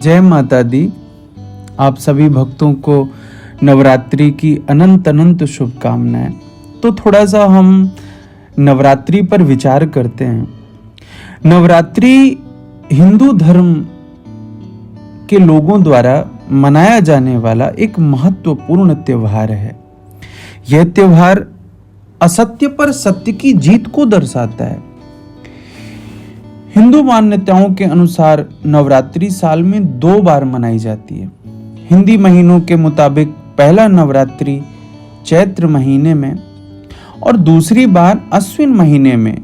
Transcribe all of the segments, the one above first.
जय माता दी। आप सभी भक्तों को नवरात्रि की अनंत अनंत शुभकामनाएं। तो थोड़ा सा हम नवरात्रि पर विचार करते हैं। नवरात्रि हिंदू धर्म के लोगों द्वारा मनाया जाने वाला एक महत्वपूर्ण त्योहार है। यह त्योहार असत्य पर सत्य की जीत को दर्शाता है। हिंदू मान्यताओं के अनुसार नवरात्रि साल में 2 बार मनाई जाती है। हिंदी महीनों के मुताबिक पहला नवरात्रि चैत्र महीने में और दूसरी बार अश्विन महीने में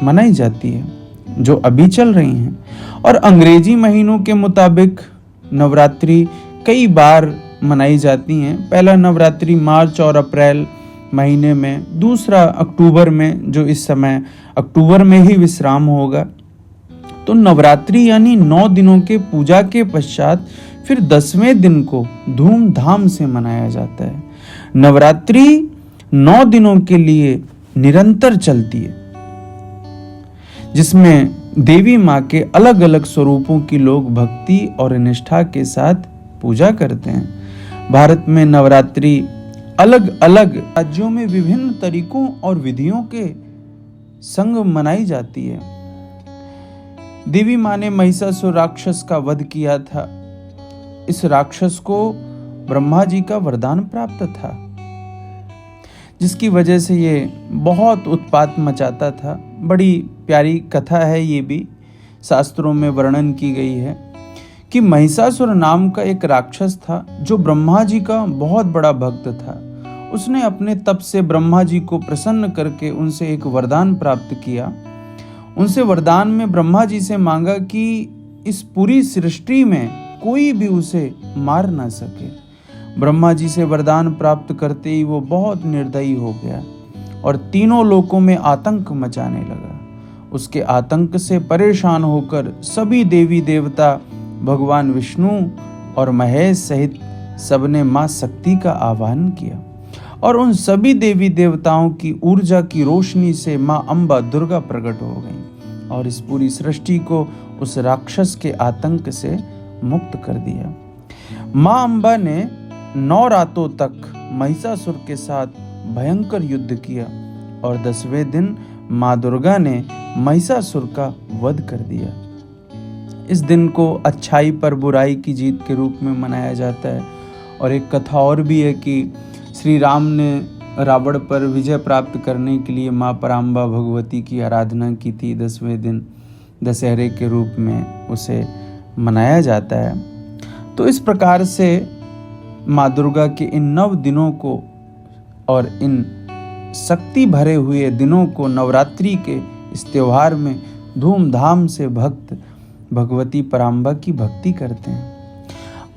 मनाई जाती है, जो अभी चल रही हैं। और अंग्रेजी महीनों के मुताबिक नवरात्रि कई बार मनाई जाती हैं। पहला नवरात्रि मार्च और अप्रैल महीने में, दूसरा अक्टूबर में, जो इस समय अक्टूबर में ही विश्राम होगा। तो नवरात्रि यानी 9 दिनों के पूजा के पश्चात फिर 10वें दिन को धूमधाम से मनाया जाता है। नवरात्रि 9 दिनों के लिए निरंतर चलती है, जिसमें देवी माँ के अलग अलग स्वरूपों की लोग भक्ति और निष्ठा के साथ पूजा करते हैं। भारत में नवरात्रि अलग अलग राज्यों में विभिन्न तरीकों और विधियों के संग मनाई जाती है। देवी माँ ने महिषासुर राक्षस का वध किया था। इस राक्षस को ब्रह्मा जी का वरदान प्राप्त था, जिसकी वजह से ये बहुत उत्पात मचाता था। बड़ी प्यारी कथा है, ये भी शास्त्रों में वर्णन की गई है कि महिषासुर नाम का एक राक्षस था, जो ब्रह्मा जी का बहुत बड़ा भक्त था। उसने अपने तप से ब्रह्मा जी को प्रसन्न करके उनसे एक वरदान प्राप्त किया। उनसे वरदान में ब्रह्मा जी से मांगा कि इस पूरी सृष्टि में कोई भी उसे मार ना सके। ब्रह्मा जी से वरदान प्राप्त करते ही वो बहुत निर्दयी हो गया और तीनों लोकों में आतंक मचाने लगा। उसके आतंक से परेशान होकर सभी देवी देवता, भगवान विष्णु और महेश सहित सबने मां शक्ति का आह्वान किया और उन सभी देवी देवताओं की ऊर्जा की रोशनी से मां अम्बा दुर्गा प्रकट हो गई और इस पूरी सृष्टि को उस राक्षस के आतंक से मुक्त कर दिया। मां अम्बा ने 9 रातों तक महिषासुर के साथ भयंकर युद्ध किया और 10वें दिन मां दुर्गा ने महिषासुर का वध कर दिया। इस दिन को अच्छाई पर बुराई की जीत के रूप में मनाया जाता है। और एक कथा और भी है कि श्री राम ने रावण पर विजय प्राप्त करने के लिए माँ पराम्बा भगवती की आराधना की थी। 10वें दिन दशहरे के रूप में उसे मनाया जाता है। तो इस प्रकार से माँ दुर्गा के इन 9 दिनों को और इन शक्ति भरे हुए दिनों को नवरात्रि के इस त्योहार में धूमधाम से भक्त भगवती पराम्बा की भक्ति करते हैं।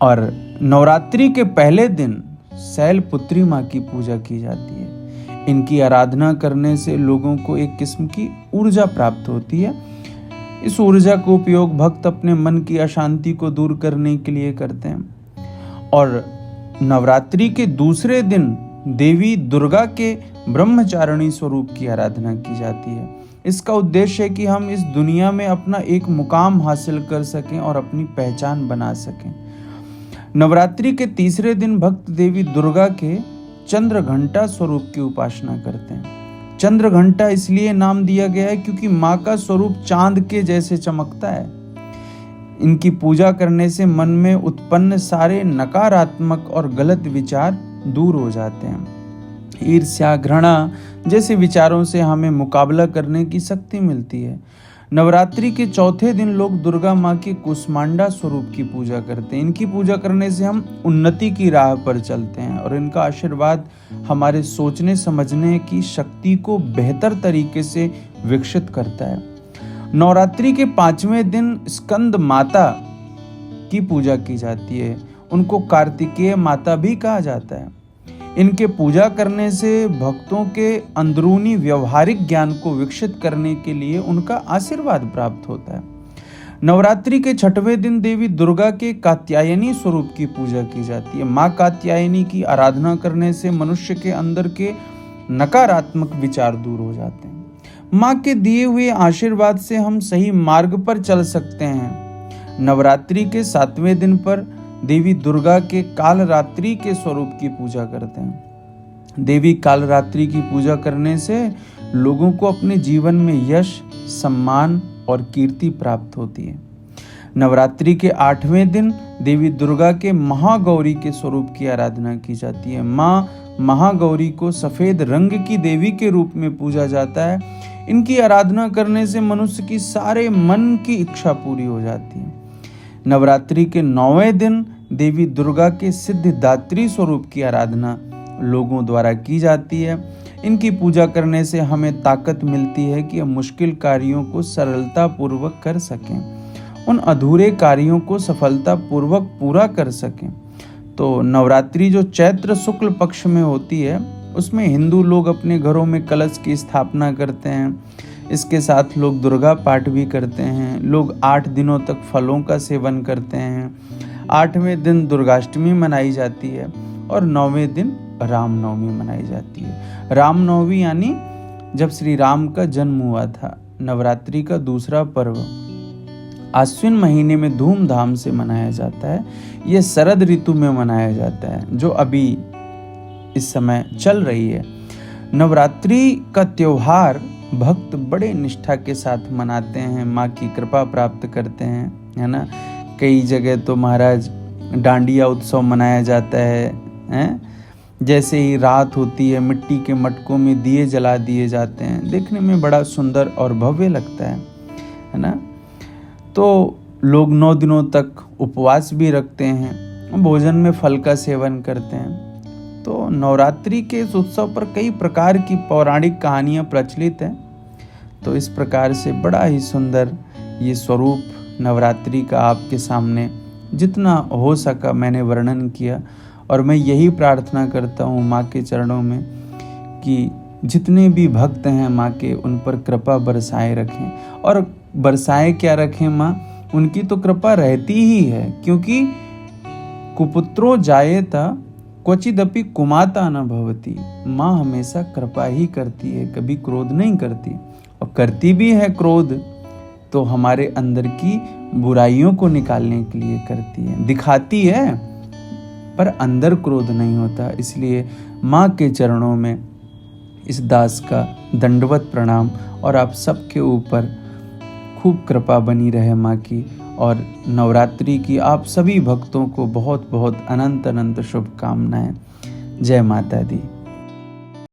और नवरात्रि के पहले दिन शैलपुत्री माँ की पूजा की जाती है। इनकी आराधना करने से लोगों को एक किस्म की ऊर्जा प्राप्त होती है। इस ऊर्जा का उपयोग भक्त अपने मन की अशांति को दूर करने के लिए करते हैं। और नवरात्रि के दूसरे दिन देवी दुर्गा के ब्रह्मचारिणी स्वरूप की आराधना की जाती है। इसका उद्देश्य है कि हम इस दुनिया में अपना एक मुकाम हासिल कर सकें और अपनी पहचान बना सकें। नवरात्रि के तीसरे दिन भक्त देवी दुर्गा के चंद्र घंटा स्वरूप की उपासना करते हैं। चंद्र घंटा इसलिए नाम दिया गया है क्योंकि माँ का स्वरूप चांद के जैसे चमकता है। इनकी पूजा करने से मन में उत्पन्न सारे नकारात्मक और गलत विचार दूर हो जाते हैं। ईर्ष्या, घृणा जैसे विचारों से हमें मुकाबला करने की शक्ति मिलती है। नवरात्रि के चौथे दिन लोग दुर्गा माँ के कुष्मांडा स्वरूप की पूजा करते हैं। इनकी पूजा करने से हम उन्नति की राह पर चलते हैं और इनका आशीर्वाद हमारे सोचने समझने की शक्ति को बेहतर तरीके से विकसित करता है। नवरात्रि के 5वें दिन स्कंद माता की पूजा की जाती है। उनको कार्तिकेय माता भी कहा जाता है। इनके पूजा करने से भक्तों के अंदरूनी व्यवहारिक ज्ञान को विकसित करने के लिए उनका आशीर्वाद प्राप्त होता है। नवरात्रि के 6वें दिन देवी दुर्गा के कात्यायनी स्वरूप की पूजा की जाती है। माँ कात्यायनी की आराधना करने से मनुष्य के अंदर के नकारात्मक विचार दूर हो जाते हैं। माँ के दिए हुए आशीर्वाद से हम सही मार्ग पर चल सकते हैं। नवरात्रि के 7वें दिन पर देवी दुर्गा के कालरात्रि के स्वरूप की पूजा करते हैं। देवी कालरात्रि की पूजा करने से लोगों को अपने जीवन में यश, सम्मान और कीर्ति प्राप्त होती है। नवरात्रि के 8वें दिन देवी दुर्गा के महागौरी के स्वरूप की आराधना की जाती है। माँ महागौरी को सफेद रंग की देवी के रूप में पूजा जाता है। इनकी आराधना करने से मनुष्य की सारे मन की इच्छा पूरी हो जाती है। नवरात्रि के 9वें दिन देवी दुर्गा के सिद्धिदात्री स्वरूप की आराधना लोगों द्वारा की जाती है। इनकी पूजा करने से हमें ताकत मिलती है कि हम मुश्किल कार्यों को सरलता पूर्वक कर सकें, उन अधूरे कार्यों को सफलता पूर्वक पूरा कर सकें। तो नवरात्रि जो चैत्र शुक्ल पक्ष में होती है, उसमें हिंदू लोग अपने घरों में कलश की स्थापना करते हैं। इसके साथ लोग दुर्गा पाठ भी करते हैं। लोग 8 दिनों तक फलों का सेवन करते हैं। 8वें दिन दुर्गाष्टमी मनाई जाती है और 9वें दिन रामनवमी मनाई जाती है। रामनवमी यानी जब श्री राम का जन्म हुआ था। नवरात्रि का दूसरा पर्व आश्विन महीने में धूमधाम से मनाया जाता है। यह शरद ऋतु में मनाया जाता है, जो अभी इस समय चल रही है। नवरात्रि का त्योहार भक्त बड़े निष्ठा के साथ मनाते हैं, माँ की कृपा प्राप्त करते हैं, है ना। कई जगह तो महाराज डांडिया उत्सव मनाया जाता है। जैसे ही रात होती है, मिट्टी के मटकों में दिए जला दिए जाते हैं। देखने में बड़ा सुंदर और भव्य लगता है ना। तो लोग 9 दिनों तक उपवास भी रखते हैं, भोजन में फल का सेवन करते हैं। तो नवरात्रि के इस उत्सव पर कई प्रकार की पौराणिक कहानियाँ प्रचलित हैं। तो इस प्रकार से बड़ा ही सुंदर ये स्वरूप नवरात्रि का आपके सामने जितना हो सका मैंने वर्णन किया। और मैं यही प्रार्थना करता हूँ माँ के चरणों में कि जितने भी भक्त हैं माँ के, उन पर कृपा बरसाए रखें। और बरसाए क्या रखें माँ, उनकी तो कृपा रहती ही है, क्योंकि कुपुत्रो जायेता क्वचिदपि कुमाता न भवति। माँ हमेशा कृपा ही करती है, कभी क्रोध नहीं करती। और करती भी है क्रोध तो हमारे अंदर की बुराइयों को निकालने के लिए करती है, दिखाती है, पर अंदर क्रोध नहीं होता। इसलिए माँ के चरणों में इस दास का दंडवत प्रणाम। और आप सबके ऊपर खूब कृपा बनी रहे माँ की। और नवरात्रि की आप सभी भक्तों को बहुत बहुत अनंत अनंत शुभकामनाएं। जय माता दी।